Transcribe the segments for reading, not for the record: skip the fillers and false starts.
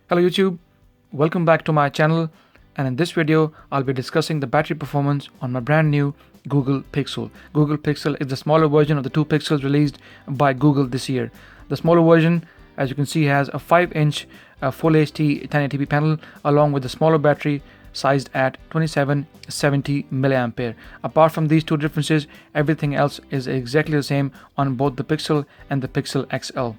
Hello YouTube, welcome back to my channel, and in this video I'll be discussing the battery performance on my brand new Google Pixel. Google Pixel is the smaller version of the two Pixels released by Google this year. The smaller version, as you can see, has a 5-inch Full HD 1080p panel along with the smaller battery sized at 2770 mAh. Apart from these two differences, everything else is exactly the same on both the Pixel and the Pixel XL.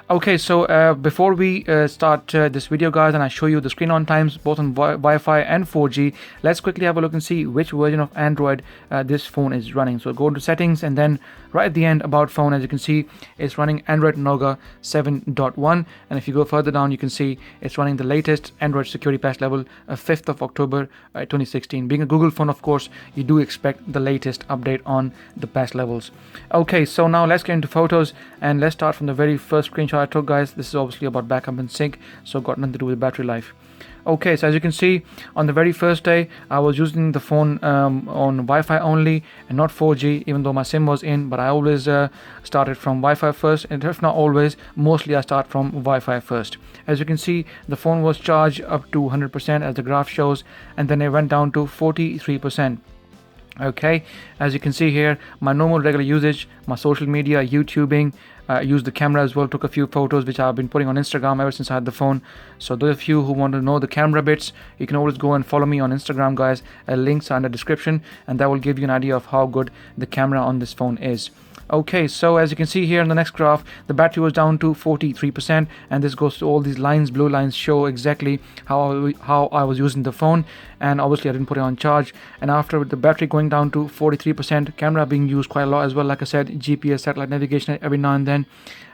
Okay, so before we start this video, guys, and I show you the screen on times both on Wi-Fi and 4G, let's quickly have a look and see which version of Android this phone is running. So go into settings, and then right at the end, about phone, as you can see, it's running Android Nougat 7.1, and if you go further down, you can see it's running the latest Android security patch level 5th of October 2016. Being a Google phone, of course, you do expect the latest update on the patch levels. Okay, so now let's get into photos, and let's start from the very first screenshot I took, guys. This is obviously about backup and sync, so got nothing to do with battery life. Okay, so as you can see, on the very first day I was using the phone on Wi-Fi only and not 4G, even though my SIM was in, but I always started from Wi-Fi first, and if not always, mostly I start from Wi-Fi first. As you can see, the phone was charged up to 100% as the graph shows, and then it went down to 43%. Okay, as you can see here, my normal regular usage, my social media, YouTubing, used the camera as well, took a few photos which I've been putting on Instagram ever since I had the phone. So those of you who want to know the camera bits, you can always go and follow me on Instagram, guys. Links are in the description, and that will give you an idea of how good the camera on this phone is. Okay, so as you can see here in the next graph, the battery was down to 43%, and this goes to all these lines. Blue lines show exactly how I was using the phone, and obviously I didn't put it on charge. And after the battery going down to 43%, camera being used quite a lot as well, like I said, GPS, satellite navigation every now and then,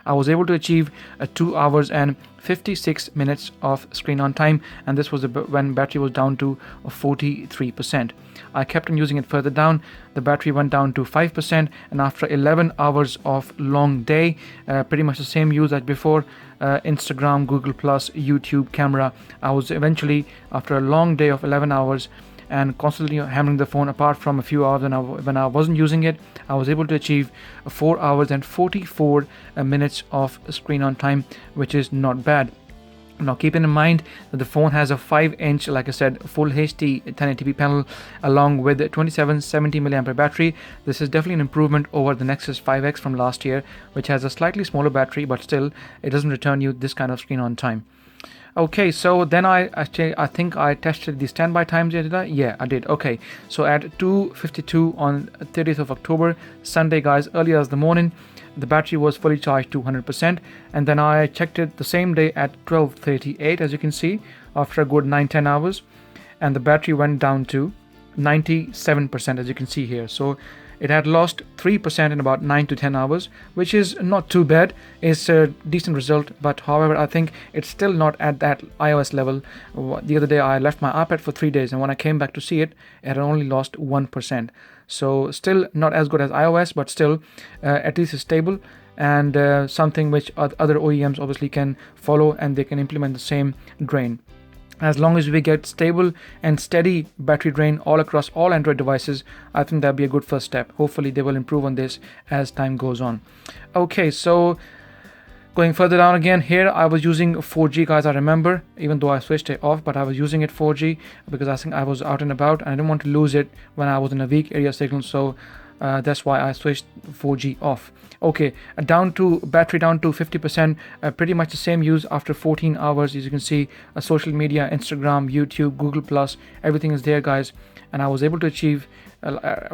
I was able to achieve 2 hours and 56 minutes of screen on time, and this was when battery was down to 43%. I kept on using it further down. The battery went down to 5%, and after 11 hours of long day, pretty much the same use as before, Instagram, Google+, YouTube, camera, I was eventually, after a long day of 11 hours and constantly hammering the phone, apart from a few hours when I wasn't using it, I was able to achieve 4 hours and 44 minutes of screen on time, which is not bad. Now keeping in mind that the phone has a 5-inch, like I said, Full HD 1080p panel along with a 2770 mAh battery, this is definitely an improvement over the Nexus 5X from last year, which has a slightly smaller battery, but still it doesn't return you this kind of screen on time. Okay, so then I think I tested the standby times here, did I? Yeah, I did. Okay, so at 2:52 on 30th of October, Sunday, guys, early as the morning, the battery was fully charged to 100%, and then I checked it the same day at 12:38, as you can see, after a good 9-10 hours, and the battery went down to 97%, as you can see here. So it had lost 3% in about 9 to 10 hours, which is not too bad. It's a decent result, but however, I think it's still not at that iOS level. The other day I left my iPad for 3 days, and when I came back to see it, it had only lost 1%. So still not as good as iOS, but still at least it's stable, and something which other OEMs obviously can follow, and they can implement the same drain. As long as we get stable and steady battery drain all across all Android devices, I think that'd be a good first step. Hopefully they will improve on this as time goes on. Okay, so going further down again, here I was using 4G, guys. I remember, even though I switched it off, but I was using it 4G because I think I was out and about and I didn't want to lose it when I was in a weak area signal, so that's why I switched 4G off. Okay, battery down to 50%, pretty much the same use after 14 hours. As you can see, social media, Instagram, YouTube, Google+, everything is there, guys, and I was able to achieve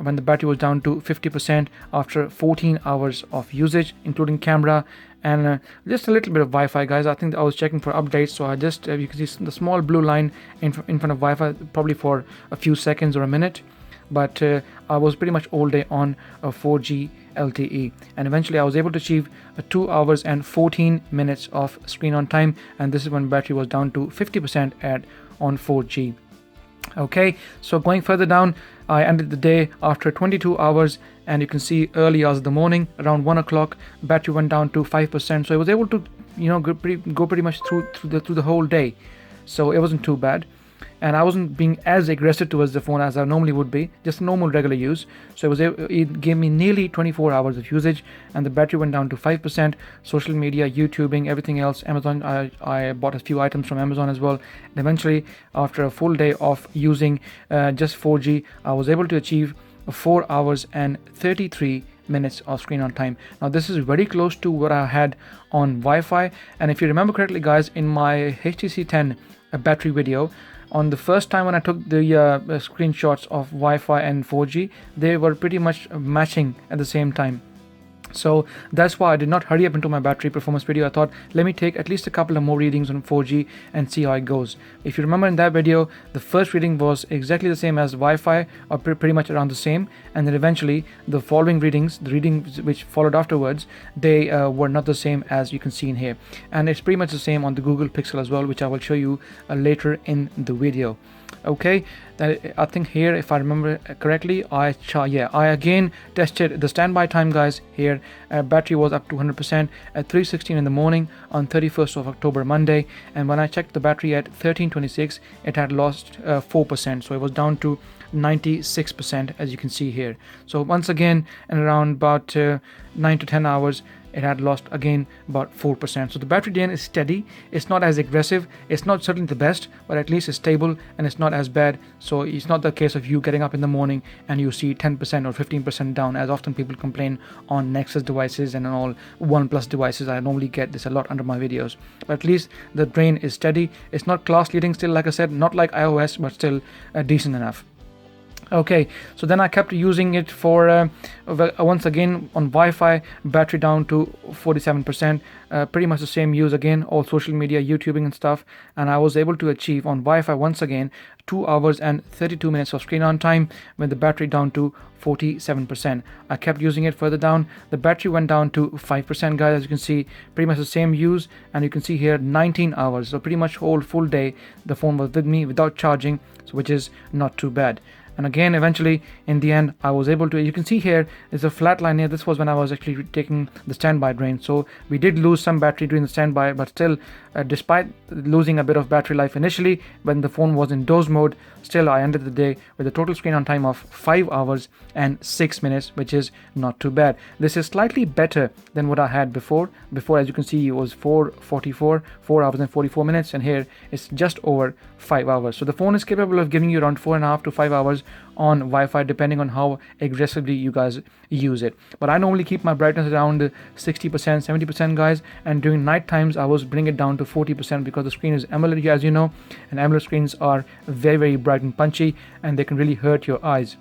when the battery was down to 50% after 14 hours of usage, including camera and just a little bit of Wi-Fi, guys. I think I was checking for updates, so I just you can see the small blue line in front of Wi-Fi, probably for a few seconds or a minute, but I was pretty much all day on 4G LTE, and eventually I was able to achieve 2 hours and 14 minutes of screen on time, and this is when battery was down to 50% on 4G. Okay, so going further down, I ended the day after 22 hours, and you can see early hours of the morning, around 1 o'clock, battery went down to 5%, so I was able to go pretty much through the whole day, so it wasn't too bad. and I wasn't being as aggressive towards the phone as I normally would be, just normal regular use. So it gave me nearly 24 hours of usage, and the battery went down to 5%. Social media, YouTubing, everything else, Amazon, I bought a few items from Amazon as well, and eventually after a full day of using just 4G, I was able to achieve 4 hours and 33 minutes of screen on time. Now this is very close to what I had on Wi-Fi, and if you remember correctly guys, in my HTC 10 battery video, on the first time when I took the screenshots of Wi-Fi and 4G, they were pretty much matching at the same time. So that's why I did not hurry up into my battery performance video. I thought, let me take at least a couple of more readings on 4G and see how it goes. If you remember in that video, the first reading was exactly the same as Wi-Fi, or pretty much around the same, and then eventually the following readings, the readings which followed afterwards, they were not the same as you can see in here. And it's pretty much the same on the Google Pixel as well, which I will show you later in the video. Okay, I think here, if I remember correctly, I again tested the standby time guys. Here battery was up to 100% at 3:16 in the morning on 31st of October, Monday, and when I checked the battery at 13:26, it had lost 4%, so it was down to 96%, as you can see here. So once again, in around about 9 to 10 hours, it had lost again about 4%. So the battery drain is steady. It's not as aggressive. It's not certainly the best, but at least it's stable and it's not as bad. So it's not the case of you getting up in the morning and you see 10% or 15% down, as often people complain on Nexus devices and on all OnePlus devices. I normally get this a lot under my videos. But at least the drain is steady. It's not class leading still, like I said, not like iOS, but still decent enough. Okay, so then I kept using it for once again on Wi-Fi, battery down to 47%, pretty much the same use again, all social media, YouTubing and stuff, and I was able to achieve on Wi-Fi once again 2 hours and 32 minutes of screen on time with the battery down to 47%. I kept using it further down. The battery went down to 5% guys, as you can see, pretty much the same use, and you can see here 19 hours, so pretty much whole full day the phone was with me without charging, so which is not too bad. And again, eventually in the end, I was able to, you can see here there's a flat line here. This was when I was actually taking the standby drain, so we did lose some battery during the standby, but still despite losing a bit of battery life initially when the phone was in doze mode, still I ended the day with a total screen on time of 5 hours and 6 minutes, which is not too bad. This is slightly better than what I had before. As you can see, it was 4 hours and 44 minutes, and here it's just over 5 hours. So the phone is capable of giving you around 4.5 to 5 hours on Wi-Fi, depending on how aggressively you guys use it. But I normally keep my brightness around 60%, 70% guys, and during night times I was bring it down to 40% because the screen is AMOLED, as you know, and AMOLED screens are very, very bright and punchy, and they can really hurt your eyes.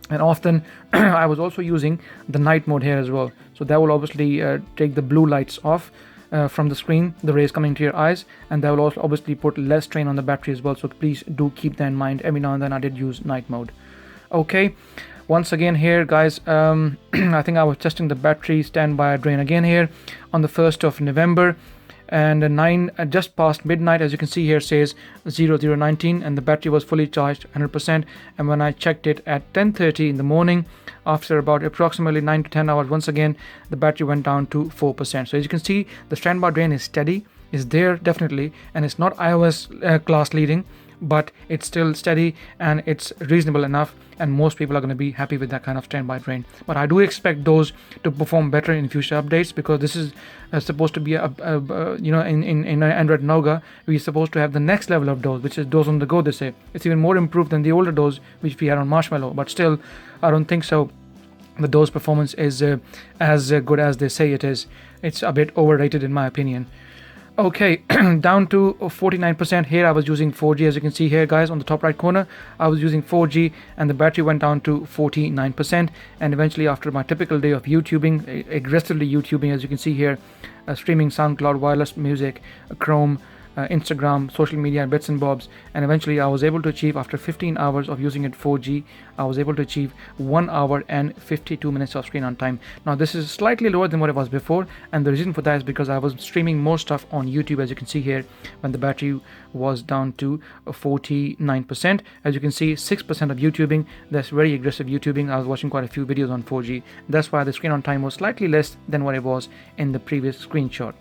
And often I was also using the night mode here as well, so that will obviously take the blue lights off from the screen, the rays coming to your eyes, and that will also obviously put less strain on the battery as well. So please do keep that in mind. Every now and then I did use night mode. Okay, once again here guys, I think I was testing the battery standby drain again here on the 1st of November, and just past midnight, as you can see here, says 0019, and the battery was fully charged 100%. And when I checked it at 10:30 in the morning, after about approximately 9 to 10 hours, once again the battery went down to 4%. So as you can see, the standby drain is steady, is there definitely, and it's not iOS class leading, but it's still steady and it's reasonable enough, and most people are going to be happy with that kind of standby drain. But I do expect those to perform better in future updates, because this is supposed to be in Android Nougat we're supposed to have the next level of dose, which is dose on the go. They say it's even more improved than the older dose which we had on Marshmallow, but still I don't think so the dose performance is as good as they say it is. It's a bit overrated in my opinion. Okay, down to 49%. Here I was using 4G, as you can see here guys on the top right corner. I was using 4G and the battery went down to 49%, and eventually after my typical day of YouTubing, aggressively YouTubing, as you can see here, streaming SoundCloud, wireless music, Chrome, Instagram, social media, and bits and bobs, and eventually I was able to achieve, after 15 hours of using it 4G, I was able to achieve 1 hour and 52 minutes of screen on time. Now this is slightly lower than what it was before, and the reason for that is because I was streaming more stuff on YouTube, as you can see here, when the battery was down to 49%. As you can see, 6% of YouTubing. That's very aggressive YouTubing. I was watching quite a few videos on 4G. That's why the screen on time was slightly less than what it was in the previous screenshot.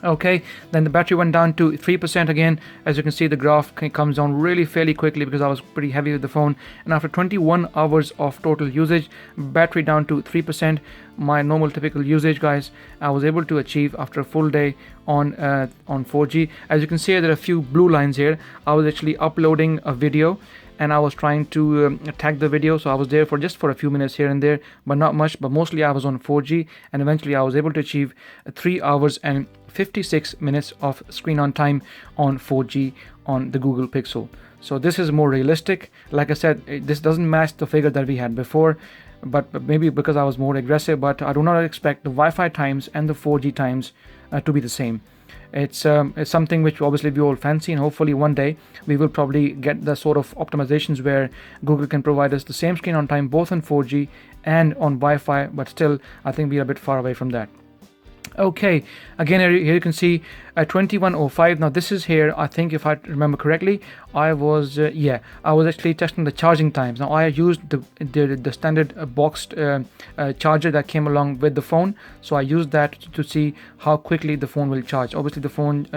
Okay, then the battery went down to 3% again. As you can see, the graph comes down really fairly quickly because I was pretty heavy with the phone. And after 21 hours of total usage, battery down to 3%. My normal typical usage, guys, I was able to achieve after a full day on 4G. As you can see, there are a few blue lines here. I was actually uploading a video and I was trying to tag the video, so I was there for just a few minutes here and there, but not much. But mostly I was on 4G, and eventually I was able to achieve 3 hours and 56 minutes of screen on time on 4G on the Google Pixel. So this is more realistic. Like I said, this doesn't match the figure that we had before, but maybe because I was more aggressive. But I do not expect the Wi-Fi times and the 4G times to be the same. It's something which obviously we all fancy, and hopefully one day we will probably get the sort of optimizations where Google can provide us the same screen on time both on 4G and on Wi-Fi. But still, I think we are a bit far away from that. Okay, again here you can see 2105. Now this is here, I think if I remember correctly, I was actually testing the charging times. Now I used the standard boxed charger that came along with the phone, so I used that to see how quickly the phone will charge. Obviously the phone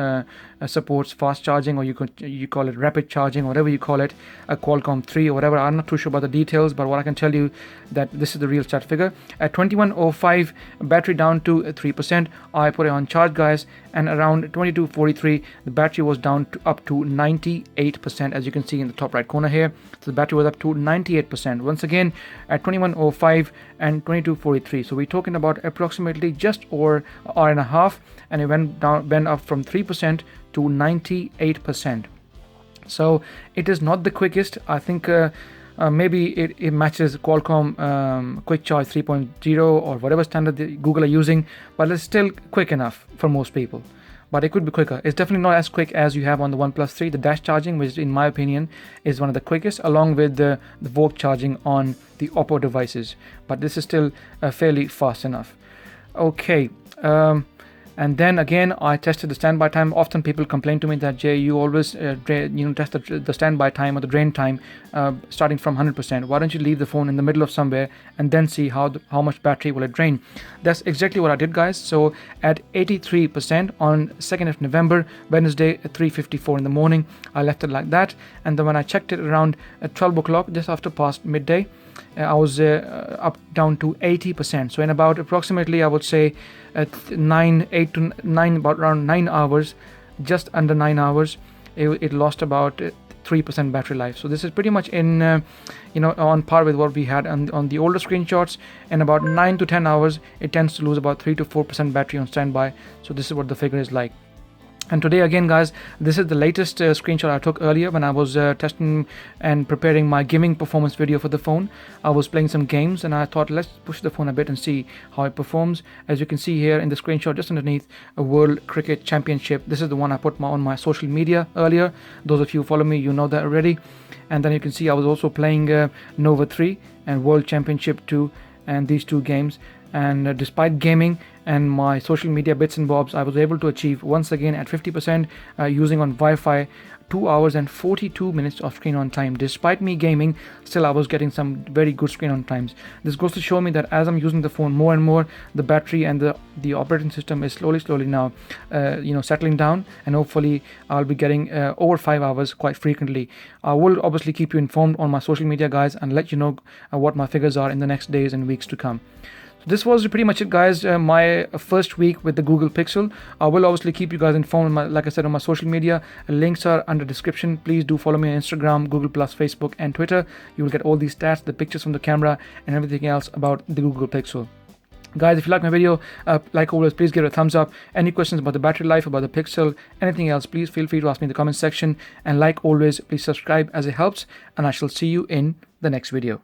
supports fast charging, or you call it rapid charging, whatever you call it, a Qualcomm 3 or whatever. I'm not too sure about the details, but what I can tell you that this is the real stat figure. At 2105, battery down to 3%. I put it on charge, guys, and around 22:43 the battery was down to up to 98%, as you can see in the top right corner here. So the battery was up to 98% once again at 21:05 and 22:43. So we're talking about approximately just over an hour and a half, and it went up from 3% to 98%. So it is not the quickest. I think maybe it matches Qualcomm Quick Charge 3.0 or whatever standard Google are using, but it's still quick enough for most people. But it could be quicker. It's definitely not as quick as you have on the OnePlus 3, the dash charging, which in my opinion is one of the quickest, along with the Vogue charging on the Oppo devices. But this is still fairly fast enough. Okay. And then again, I tested the standby time. Often people complain to me that, Jay, you always test the standby time or the drain time starting from 100%. Why don't you leave the phone in the middle of somewhere and then see how much battery will it drain? That's exactly what I did, guys. So at 83% on 2nd of November, Wednesday at 3:54 in the morning, I left it like that. And then when I checked it around 12 o'clock, just after past midday, I was up down to 80%. So in about approximately, I would say at 8 to 9, about around 9 hours, just under 9 hours, it lost about 3% battery life. So this is pretty much in on par with what we had on the older screenshots. In about 9 to 10 hours, it tends to lose about 3 to 4% battery on standby. So this is what the figure is like. And today again, guys, this is the latest screenshot I took earlier when I was testing and preparing my gaming performance video for the phone. I was playing some games and I thought, let's push the phone a bit and see how it performs. As you can see here in the screenshot just underneath, a World Cricket Championship. This is the one I put on my social media earlier. Those of you who follow me, you know that already. And then you can see I was also playing Nova 3 and World Championship 2, and these two games. And despite gaming and my social media bits and bobs, I was able to achieve once again at 50% using on Wi-Fi 2 hours and 42 minutes of screen on time. Despite me gaming, still I was getting some very good screen on times. This goes to show me that as I'm using the phone more and more, the battery and the operating system is slowly now settling down, and hopefully I'll be getting over 5 hours quite frequently. I will obviously keep you informed on my social media, guys, and let you know what my figures are in the next days and weeks to come. This was pretty much it, guys, my first week with the Google Pixel. I will obviously keep you guys informed, like I said, on my social media. Links are under description. Please do follow me on Instagram, Google+, Facebook, and Twitter. You will get all these stats, the pictures from the camera, and everything else about the Google Pixel. Guys, if you like my video, like always, please give it a thumbs up. Any questions about the battery life, about the Pixel, anything else, please feel free to ask me in the comment section. And like always, please subscribe as it helps, and I shall see you in the next video.